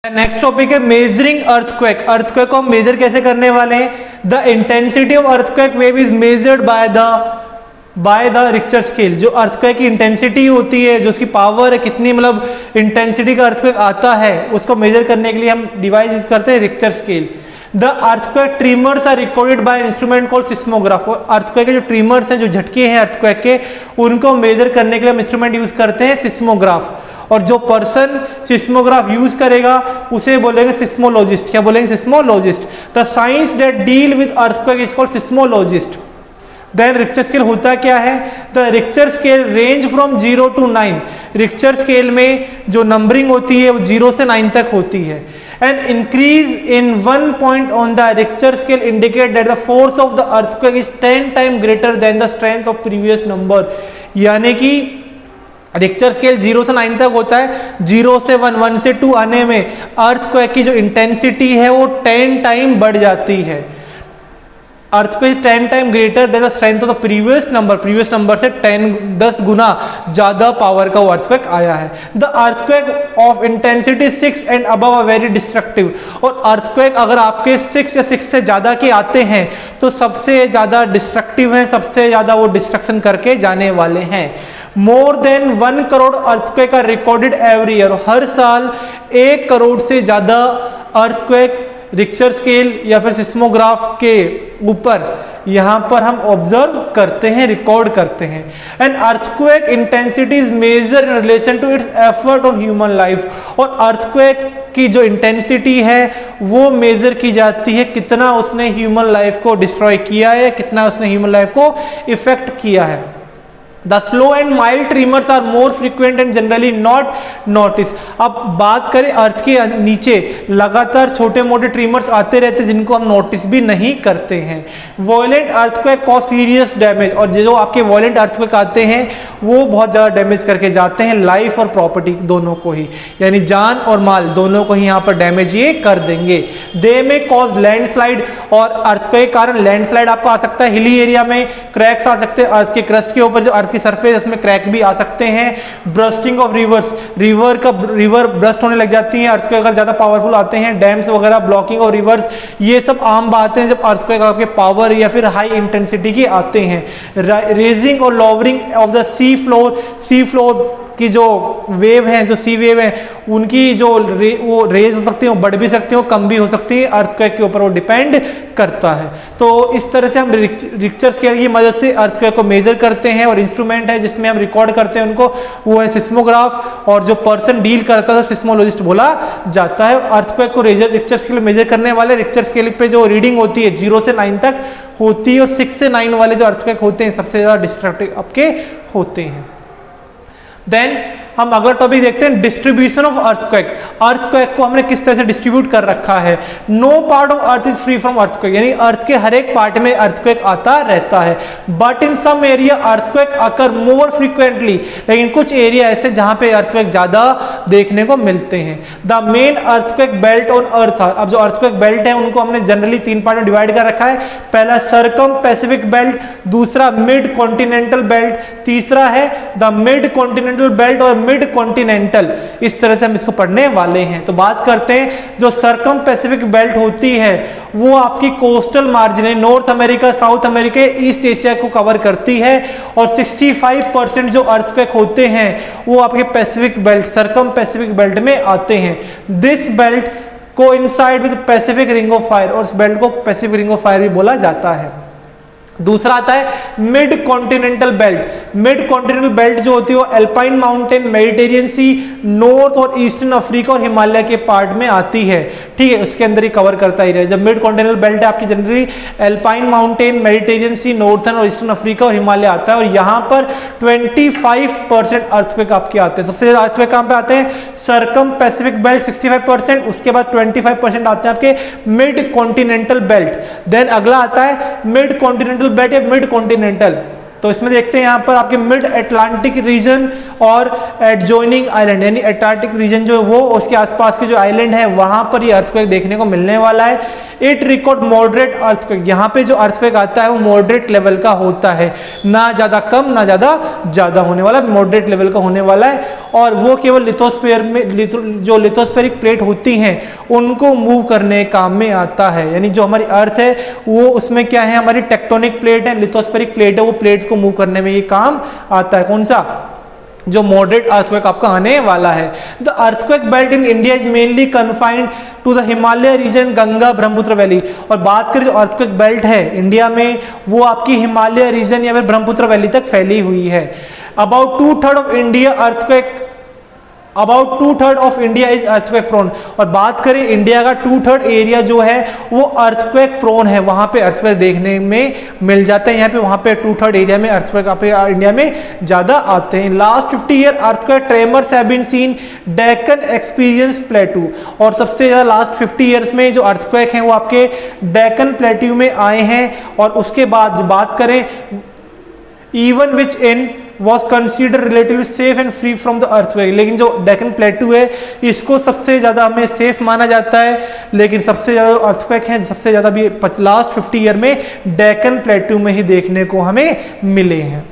Next topic है measuring earthquake. Earthquake को हम मेजर कैसे करने वाले हैं? The intensity of earthquake wave is measured by the Richter scale. जो अर्थक्वेक की इंटेंसिटी होती है, जो उसकी पावर है, कितनी मतलब इंटेंसिटी का अर्थक्वेक आता है, उसको मेजर करने के लिए हम डिवाइस यूज करते हैं Richter scale. The earthquake tremors are recorded by instrument called seismograph. और अर्थक्वेक के जो ट्रीमर्स हैं, जो झटके हैं अर्थक्वेक के, उनको मेजर करने के लिए हम इंस्ट्रूमेंट यूज करते हैं सिस्मोग्राफ। और जो पर्सन सिस्मोग्राफ यूज करेगा उसे बोलेंगे सिस्मोलॉजिस्ट। क्या बोलेंगे? Seismologist. The science that deal with earthquake is called seismologist. Then Richter scale होता क्या है? The Richter scale range from 0 to 9। Richter scale में जो नंबरिंग होती है वो 0 से 9 तक होती है। An increase in 1 point on the Richter scale indicate that the force of the earthquake is 10 times greater than the strength of previous number। यानी कि रिक्टर स्केल 0 से 9 तक होता है, 0 से 1, 1 से 2 आने में अर्थक्वेक की जो इंटेंसिटी है वो 10 टाइम बढ़ जाती है। Earthquake 10 time greater than the strength of the previous number से 10 गुना ज्यादा पावर का वो अर्थक्वेक आया है। The earthquake of intensity 6 and above are very destructive. और अर्थक्वेक अगर आपके 6 या 6 से ज्यादा के आते हैं तो सबसे ज्यादा डिस्ट्रक्टिव है, सबसे ज्यादा वो डिस्ट्रक्शन करके जाने वाले हैं। More than 1 crore earthquake are recorded every year. हर साल 1 करोड़ से ज्यादा अर्थक्वेक रिक्टर स्केल या फिर सिस्मोग्राफ के ऊपर यहां पर हम ऑब्जर्व करते हैं, रिकॉर्ड करते हैं। And earthquake intensity is measure in relation to its effort on human life. और अर्थक्वेक की जो इंटेंसिटी है वो मेजर की जाती है कितना उसने ह्यूमन लाइफ को डिस्ट्रॉय किया है, कितना उसने ह्यूमन लाइफ को इफेक्ट किया है। The slow and mild tremors are more frequent and generally not noticed। अब बात करें अर्थ के नीचे लगातार छोटे मोटे ट्रीमर्स आते रहते हैं जिनको हम नोटिस भी नहीं करते हैं। Violent earthquake cause serious damage. और जो आपके वॉयलेंट अर्थक्वेक आते हैं वो बहुत ज़्यादा डैमेज करके जाते हैं लाइफ और प्रॉपर्टी दोनों को ही, यानी जान और माल दोनों को ही यहाँ पर डैमेज ये कर देंगे। दे में कॉज लैंडस्लाइड। और अर्थक्वेक के कारण लैंडस्लाइड आपको आ सकता है, हिली एरिया में क्रैक्स आ सकते हैं, अर्थ के क्रस्ट के ऊपर जो अर्थ की सरफेस उसमें क्रैक भी आ सकते हैं। Bursting of reverse. River burst होने लग जाती है अर्थक्वेक अगर ज्यादा पावरफुल आते हैं। डैम्स वगैरह, ब्लॉकिंग ऑफ रिवर्स, ये सब आम बातें जब अर्थक्वेक आपके पावर या फिर हाई इंटेंसिटी के आते हैं। रेजिंग और lowering of the sea floor की जो वेव है, जो सी वेव है, उनकी जो वो रेज हो सकती है, वो बढ़ भी सकती है, कम भी हो सकती है, अर्थक्वेक के ऊपर वो डिपेंड करता है। तो इस तरह से हम रिक्टर स्केल की मदद से अर्थक्वेक को मेजर करते हैं। और इंस्ट्रूमेंट है जिसमें हम रिकॉर्ड करते हैं उनको, वो है सिस्मोग्राफ। और जो पर्सन डील करता है सिस्मोलॉजिस्ट बोला जाता है। अर्थक्वेक को रिक्टर स्केल मेजर करने वाले रिक्टर स्केल पे जो रीडिंग होती है 0 से 9 तक होती है। और 6 से 9 वाले जो अर्थक्वेक होते हैं सबसे ज्यादा डिस्ट्रक्टिव आपके होते हैं। देन हम अगला टॉपिक देखते हैं डिस्ट्रीब्यूशन ऑफ अर्थक्वेक। अर्थक्वेक को हमने किस तरह से डिस्ट्रीब्यूट कर रखा है। No part of earth is free from earthquake. यानी अर्थ के हर एक पार्ट में अर्थक्वेक आता रहता है। But in some area earthquake occur more frequently. लेकिन कुछ एरिया ऐसे जहां पे अर्थक्वेक ज्यादा देखने को मिलते हैं। The main earthquake belt on earth. अब जो अर्थक्वेक बेल्ट है उनको हमने जनरली 3 पार्ट में डिवाइड कर रखा है। पहला सर्कम पैसिफिक बेल्ट, दूसरा मिड कॉन्टिनेंटल बेल्ट, तीसरा है द मिड कॉन्टिनेंटल बेल्ट और मिड कॉन्टिनेंटल। इस तरह से हम इसको पढ़ने वाले हैं। तो बात करते हैं जो सर्कम पैसिफिक बेल्ट होती है वो आपकी कोस्टल मार्जिन है, north America, south America, east Asia को कवर करती है। और 65% जो अर्थक्वेक होते हैं वो आपके Pacific belt, circum Pacific belt में आते हैं। दिस बेल्ट को inside with Pacific ring of fire. और इस बेल्ट को पैसिफिक रिंग ऑफ फायर भी बोला जाता है। दूसरा आता है mid continental belt. Mid continental belt जो होती है वो एल्पाइन माउंटेन, मेडिटेरियन सी, नॉर्थ और ईस्टर्न अफ्रीका और हिमालय के पार्ट में आती है। ठीक है, उसके अंदर ही कवर करता ही रहे। जब मिड कॉन्टिनेंटल बेल्ट है आपकी जनरली एल्पाइन माउंटेन, मेडिटेरियन सी, नॉर्थर्न और ईस्टर्न अफ्रीका और हिमालय आता है। और यहाँ पर 25% अर्थक्वेक आपके आते हैं। सबसे ज्यादा अर्थक्वेक कहाँ पे आते हैं? सर्कम पैसिफिक बेल्ट 65%, उसके बाद 25% आते हैं आपके मिड कॉन्टिनेंटल बेल्ट। देन अगला आता है मिड कॉन्टिनेंटल बेल्ट या मिड कॉन्टिनेंटल। तो इसमें देखते हैं यहाँ पर आपके मिड अटलांटिक रीजन और एडजॉइनिंग आइलैंड, यानी अटलांटिक रीजन जो है वो उसके आसपास के जो आइलैंड है वहां पर ये अर्थक्वेक देखने को मिलने वाला है। इट रिकॉर्ड मॉडरेट अर्थक्वेक, यहाँ पे जो अर्थक्वेक आता है वो मॉडरेट लेवल का होता है, ना ज्यादा कम ना ज्यादा होने वाला, मॉडरेट लेवल का होने वाला है। और वो केवल लिथोस्फीयर में जो लिथोस्फेरिक प्लेट होती हैं उनको मूव करने काम में आता है, यानी जो हमारी अर्थ है वो उसमें क्या है, हमारी टेक्टोनिक प्लेट है, लिथोस्फेरिक प्लेट है, वो प्लेट को मूव करने में ये काम आता है। कौन सा, जो मॉडरेट अर्थक्वेक आपका आने वाला है। The earthquake belt in India is mainly confined to the Himalaya region, Ganga Brahmaputra valley. और बात करें जो अर्थक्वेक बेल्ट है इंडिया में वो आपकी हिमालय रीजन या फिर ब्रह्मपुत्र वैली तक फैली हुई है। About 2/3 of India earthquake, about 2/3 of India is earthquake prone. और बात करें इंडिया का 2/3 एरिया जो है वो अर्थक्वेक प्रोन है, वहां पे अर्थक्वेक देखने में मिल जाते हैं। यहाँ पे वहां पे 2/3 एरिया में अर्थक्वेक इंडिया में ज्यादा आते हैं। Last 50 year earthquake tremors have been seen Deccan experience plateau. और सबसे ज्यादा लास्ट 50 ईयर्स में जो अर्थक्वेक हैं वो आपके डेक्कन प्लेट्यू में आए हैं। और उसके बाद बात करें even which in was considered relatively safe and free from the earthquake, लेकिन जो डेक्कन प्लेटू है इसको सबसे ज़्यादा हमें सेफ माना जाता है, लेकिन सबसे ज़्यादा अर्थक्वेक है सबसे ज़्यादा भी लास्ट 50 ईयर में डेक्कन प्लेटू में ही देखने को हमें मिले हैं।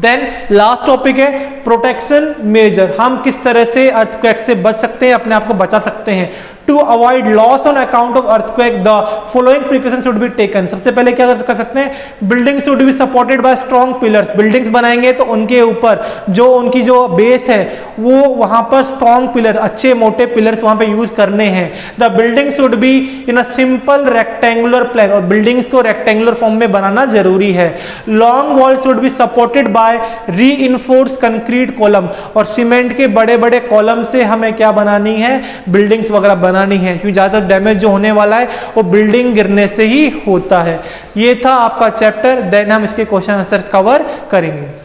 देन लास्ट टॉपिक है प्रोटेक्शन मेजर, हम किस तरह से अर्थक्वेक से बच सकते हैं, अपने आप को बचा सकते हैं। To avoid loss on account of earthquake the following precaution should be taken. सबसे पहले क्या कर सकते हैं, building should be supported by strong pillars. Buildings बनाएंगे तो उनके ऊपर जो उनकी जो बेस है वो वहां पर स्ट्रॉन्ग पिलर, अच्छे मोटे पिलर्स वहां पे यूज करने हैं। The building should be in a simple rectangular plan, और बिल्डिंग्स को रेक्टेंगुलर फॉर्म में बनाना जरूरी है। Long wall should be supported bye reinforce concrete column, और सीमेंट के बड़े बड़े कॉलम से हमें क्या बनानी है, बिल्डिंग्स वगैरह बनानी है, क्योंकि ज्यादातर डैमेज जो होने वाला है वो बिल्डिंग गिरने से ही होता है। ये था आपका चैप्टर, देन हम इसके क्वेश्चन आंसर कवर करेंगे।